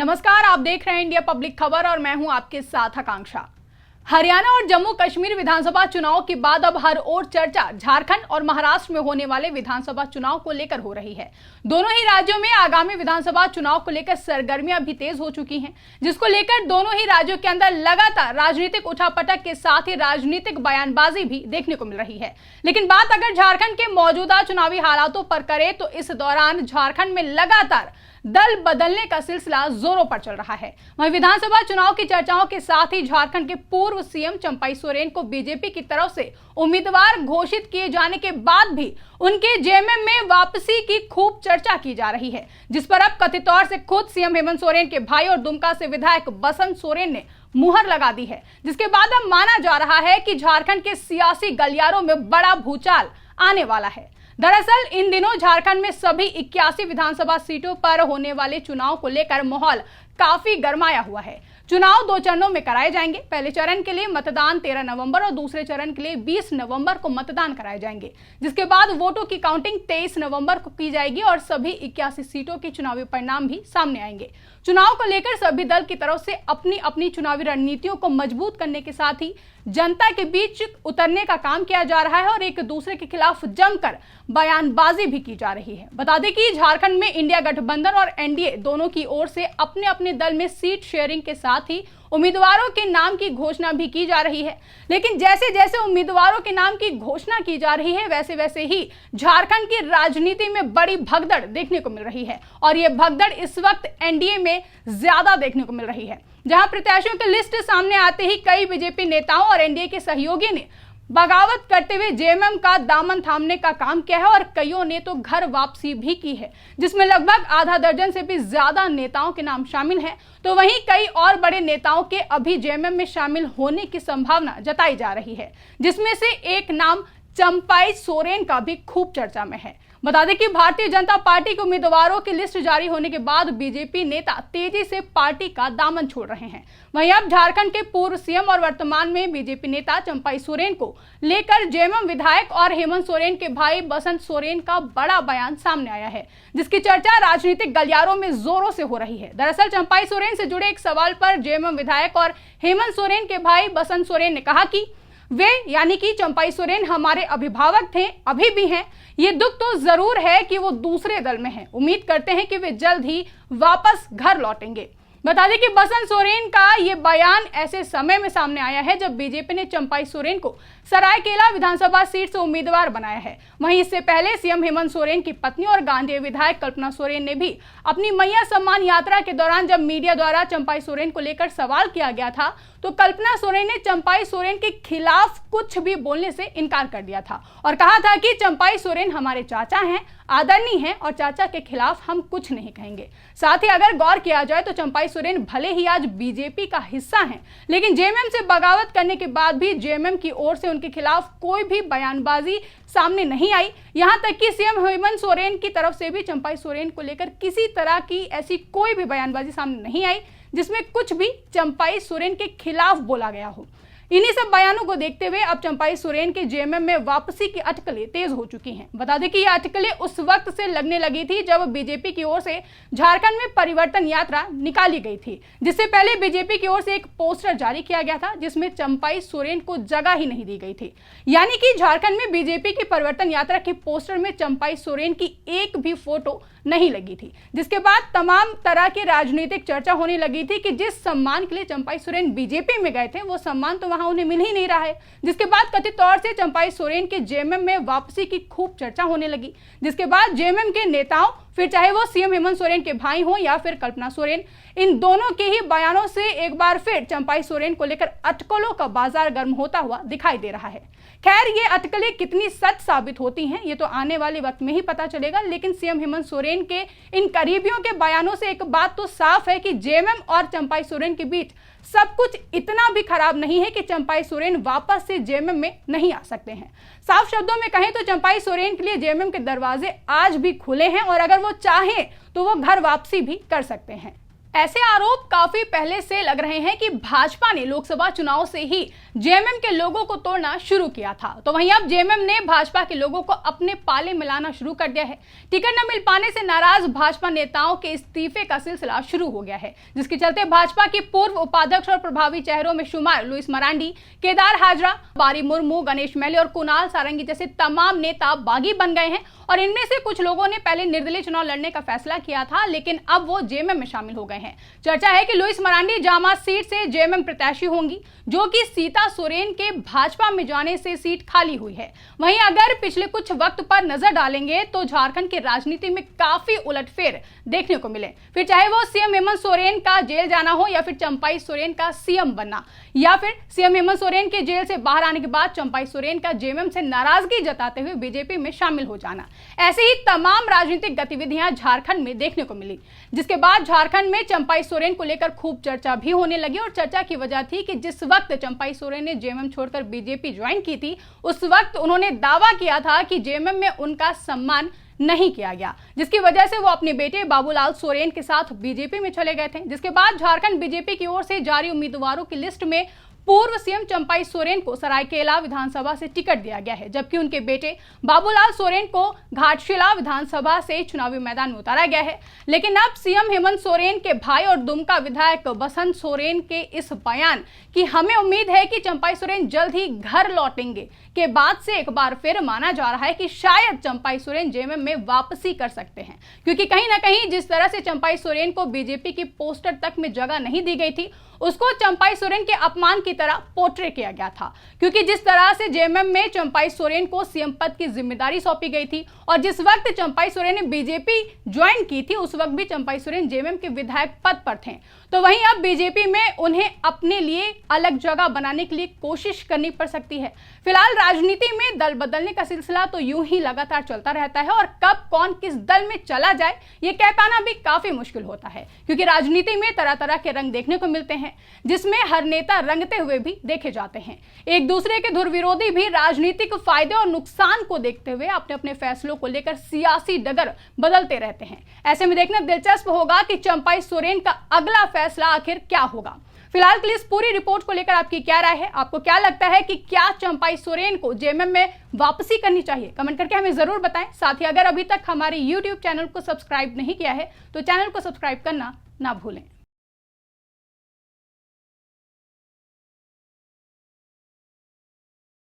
नमस्कार, आप देख रहे हैं इंडिया पब्लिक खबर और मैं हूं आपके साथ आकांक्षा। हरियाणा और जम्मू कश्मीर विधानसभा चुनाव के बाद अब हर ओर चर्चा झारखंड और महाराष्ट्र में होने वाले विधानसभा चुनाव को लेकर हो रही है। दोनों ही राज्यों में आगामी विधानसभा चुनाव को लेकर सरगर्मियां भी तेज हो चुकी हैं, जिसको लेकर दोनों ही राज्यों के अंदर लगातार राजनीतिक उठापटक के साथ ही राजनीतिक बयानबाजी भी देखने को मिल रही है। लेकिन बात अगर झारखंड के मौजूदा चुनावी हालातों पर करें तो इस दौरान झारखंड में लगातार दल बदलने का सिलसिला जोरों पर चल रहा है। वहीं विधानसभा चुनाव की चर्चाओं के साथ ही झारखंड के पूर्व सीएम चंपाई सोरेन को बीजेपी की तरफ से उम्मीदवार घोषित किए जाने के बाद भी उनके जेएमएम में वापसी की खूब चर्चा की जा रही है, जिस पर अब कथित तौर से खुद सीएम हेमंत सोरेन के भाई और दुमका से विधायक बसंत सोरेन ने मुहर लगा दी है, जिसके बाद अब माना जा रहा है कि झारखंड के सियासी गलियारों में बड़ा भूचाल आने वाला है। दरअसल इन दिनों झारखंड में सभी 81 विधानसभा सीटों पर होने वाले चुनाव को लेकर माहौल काफी गरमाया हुआ है। चुनाव 2 चरणों में कराए जाएंगे। पहले चरण के लिए मतदान 13 नवंबर और दूसरे चरण के लिए 20 नवंबर को मतदान कराए जाएंगे, जिसके बाद वोटों की काउंटिंग 23 नवंबर को की जाएगी और सभी 81 सीटों के चुनावी परिणाम भी सामने आएंगे। चुनाव को लेकर सभी दल की तरफ से अपनी अपनी चुनावी रणनीतियों को मजबूत करने के साथ ही जनता के बीच उतरने का काम किया जा रहा है और एक दूसरे के खिलाफ जमकर बयानबाजी भी की जा रही है। बता दें कि झारखंड में इंडिया गठबंधन और एनडीए दोनों की ओर से अपने अपने दल में सीट शेयरिंग के साथ ही उम्मीदवारों के नाम की घोषणा भी की जा रही है। लेकिन जैसे जैसे उम्मीदवारों के नाम की घोषणा की जा रही है वैसे वैसे ही झारखंड की राजनीति में बड़ी भगदड़ देखने को मिल रही है और ये भगदड़ इस वक्त एनडीए में ज्यादा देखने को मिल रही है, जहां प्रत्याशियों की लिस्ट सामने आते ही कई बीजेपी नेताओं और एनडीए के सहयोगी ने बगावत करते हुए जेएमएम का दामन थामने का काम किया है और कईयों ने तो घर वापसी भी की है, जिसमें लगभग आधा दर्जन से भी ज्यादा नेताओं के नाम शामिल हैं। तो वहीं कई और बड़े नेताओं के अभी जेएमएम में शामिल होने की संभावना जताई जा रही है, जिसमें से एक नाम चंपाई सोरेन का भी खूब चर्चा में है। बता दें कि भारतीय जनता पार्टी के उम्मीदवारों की लिस्ट जारी होने के बाद बीजेपी नेता तेजी से पार्टी का दामन छोड़ रहे हैं। वहीं अब झारखंड के पूर्व सीएम और वर्तमान में बीजेपी नेता चंपाई सोरेन को लेकर जेएमएम विधायक और हेमंत सोरेन के भाई बसंत सोरेन का बड़ा बयान सामने आया है, जिसकी चर्चा राजनीतिक गलियारों में जोरों से हो रही है। दरअसल चंपाई सोरेन से जुड़े एक सवाल पर जेएमएम विधायक और हेमंत सोरेन के भाई बसंत सोरेन ने कहा कि वे यानी कि चंपाई सोरेन हमारे अभिभावक थे, अभी भी हैं। ये दुख तो जरूर है कि वो दूसरे दल में हैं। उम्मीद करते हैं कि वे जल्द ही वापस घर लौटेंगे। बता दें कि बसंत सोरेन का ये बयान ऐसे समय में सामने आया है जब बीजेपी ने चंपाई सोरेन को सरायकेला विधानसभा सीट से उम्मीदवार बनाया है। वहीं इससे पहले सीएम हेमंत सोरेन की पत्नी और गांधी विधायक कल्पना सोरेन ने भी अपनी मैया सम्मान यात्रा के दौरान जब मीडिया द्वारा चंपाई सोरेन को लेकर सवाल किया गया था तो कल्पना सोरेन ने चंपाई सोरेन के खिलाफ कुछ भी बोलने से इनकार कर दिया था और कहा था कि चंपाई सोरेन हमारे चाचा हैं, आदरणीय हैं और चाचा के खिलाफ हम कुछ नहीं कहेंगे। साथ ही अगर गौर किया जाए तो चंपाई सोरेन भले ही आज बीजेपी का हिस्सा हैं, लेकिन जेएमएम से बगावत करने के बाद भी जेएमएम की ओर से उनके खिलाफ कोई भी बयानबाजी सामने नहीं आई। यहां तक कि सीएम हेमंत सोरेन की तरफ से भी चंपाई सोरेन को लेकर किसी तरह की ऐसी कोई भी बयानबाजी सामने नहीं आई जिसमें कुछ भी चंपाई सोरेन के खिलाफ बोला गया हो। इन्हीं सब बयानों को देखते हुए अब चंपाई सोरेन के जेएमएम में वापसी की अटकलें तेज हो चुकी हैं। बता दें कि ये अटकलें उस वक्त से लगने लगी थी जब बीजेपी की ओर से झारखंड में परिवर्तन यात्रा निकाली गई थी, जिससे पहले बीजेपी की ओर से एक पोस्टर जारी किया गया था जिसमें चंपाई सोरेन को जगह ही नहीं दी गई थी। यानी कि झारखंड में बीजेपी की परिवर्तन यात्रा के पोस्टर में चंपाई सोरेन की एक भी फोटो नहीं लगी थी, जिसके बाद तमाम तरह की राजनीतिक चर्चा होने लगी थी कि जिस सम्मान के लिए चंपाई सोरेन बीजेपी में गए थे वो सम्मान तो वहां उन्हें मिल ही नहीं रहा है। जिसके बाद कथित तौर से चंपाई सोरेन के जेएमएम में वापसी की खूब चर्चा होने लगी, जिसके बाद जेएमएम के नेताओं, फिर चाहे वो सीएम हेमंत सोरेन के भाई हो या फिर कल्पना सोरेन, इन दोनों के ही बयानों से एक बार फिर चंपाई सोरेन को लेकर अटकलों का बाजार गर्म होता हुआ दिखाई दे रहा है। खैर ये अटकलें कितनी सच साबित होती हैं ये तो आने वाले वक्त में ही पता चलेगा, लेकिन सीएम हेमंत सोरेन के इन करीबियों के बयानों से एक बात तो साफ है कि जेएमएम और चंपाई सोरेन के बीच सब कुछ इतना भी खराब नहीं है कि चंपाई सोरेन वापस से जेएमएम में नहीं आ सकते हैं। साफ शब्दों में कहें तो चंपाई सोरेन के लिए जेएमएम के दरवाजे आज भी खुले हैं और अगर वो चाहें तो वो घर वापसी भी कर सकते हैं। ऐसे आरोप काफी पहले से लग रहे हैं कि भाजपा ने लोकसभा चुनाव से ही जेएमएम के लोगों को तोड़ना शुरू किया था, तो वहीं अब जेएमएम ने भाजपा के लोगों को अपने पाले मिलाना शुरू कर दिया है। टिकट न मिल पाने से नाराज भाजपा नेताओं के इस्तीफे का सिलसिला शुरू हो गया है, जिसके चलते भाजपा के पूर्व उपाध्यक्ष और प्रभावी चेहरों में शुमार लुइस मरांडी, केदार हाजरा, बारी मुर्मू, गणेश मैले और कुणाल सारंगी जैसे तमाम नेता बागी बन गए हैं। और इनमें से कुछ लोगों ने पहले निर्दलीय चुनाव लड़ने का फैसला किया था, लेकिन अब वो जेएमएम में शामिल हो गए हैं। चर्चा है कि लुइस मरांडी जामा सीट से जेएमएम प्रत्याशी होंगी, जो कि सीता सोरेन के भाजपा में जाने से सीट खाली हुई है। वहीं अगर पिछले कुछ वक्त पर नजर डालेंगे तो झारखंड की राजनीति में काफी उलटफेर देखने को मिले, फिर चाहे वो सीएम हेमंत सोरेन का जेल जाना हो या फिर चंपाई सोरेन का सीएम बनना, या फिर सीएम हेमंत सोरेन के जेल से बाहर आने के बाद चंपाई सोरेन का जेएमएम से नाराजगी जताते हुए बीजेपी में शामिल हो जाना। ऐसे ही तमाम राजनीतिक गतिविधियां झारखंड में देखने को मिली, जिसके बाद झारखंड में चंपाई सोरेन को लेकर खूब चर्चा भी होने लगी। और चर्चा की वजह थी कि जिस वक्त चंपाई सोरेन ने जेएमएम छोड़कर बीजेपी ज्वाइन की थी, उस वक्त उन्होंने दावा किया था कि जेएमएम में उनका सम्मान नहीं किया गया, जिसकी वजह से वो अपने बेटे बाबूलाल सोरेन के साथ बीजेपी में चले गए थे। जिसके बाद झारखंड बीजेपी की ओर से जारी उम्मीदवारों की लिस्ट में पूर्व सीएम चंपाई सोरेन को सरायकेला विधानसभा से टिकट दिया गया है, जबकि उनके बेटे बाबूलाल सोरेन को घाटशिला विधानसभा से चुनावी मैदान में उतारा गया है। लेकिन अब सीएम हेमंत सोरेन के भाई और दुमका विधायक बसंत सोरेन के इस बयान कि हमें उम्मीद है कि चंपाई सोरेन जल्द ही घर लौटेंगे के बाद से एक बार फिर माना जा रहा है कि शायद चंपाई सोरेन जेएमएम में वापसी कर सकते हैं, क्योंकि कहीं ना कहीं जिस तरह से चंपाई सोरेन को बीजेपी की पोस्टर तक में जगह नहीं दी गई थी, उसको चंपाई सोरेन के अपमान की तरह पोर्ट्रे किया गया था। क्योंकि जिस तरह से जेएमएम में चंपाई सोरेन को सीएम पद की जिम्मेदारी सौंपी गई थी और जिस वक्त चंपाई सोरेन ने बीजेपी ज्वाइन की थी, उस वक्त भी चंपाई सोरेन जेएमएम के विधायक पद पर थे, तो वहीं अब बीजेपी में उन्हें अपने लिए अलग जगह बनाने के लिए कोशिश करनी पड़ सकती है। फिलहाल राजनीति में दल बदलने का सिलसिला तो यूं ही लगातार चलता रहता है और कब कौन किस दल में चला जाए ये कह पाना भी काफी मुश्किल होता है, क्योंकि राजनीति में तरह तरह के रंग देखने को मिलते हैं, जिसमें हर नेता रंगते हुए भी देखे जाते हैं। एक दूसरे के धुरविरोधी भी राजनीतिक फायदे और नुकसान को देखते हुए अपने अपने फैसलों को लेकर सियासी डगर बदलते रहते हैं। ऐसे में देखना दिलचस्प होगा कि चंपाई सोरेन का अगला फैसला आखिर क्या होगा। फिलहाल के लिए इस पूरी रिपोर्ट को लेकर आपकी क्या राय है? आपको क्या लगता है कि क्या चंपाई सोरेन को जेएमएम में वापसी करनी चाहिए? कमेंट करके हमें जरूर बताएं। साथ ही अगर अभी तक हमारे YouTube चैनल को सब्सक्राइब नहीं किया है तो चैनल को सब्सक्राइब करना ना भूलें।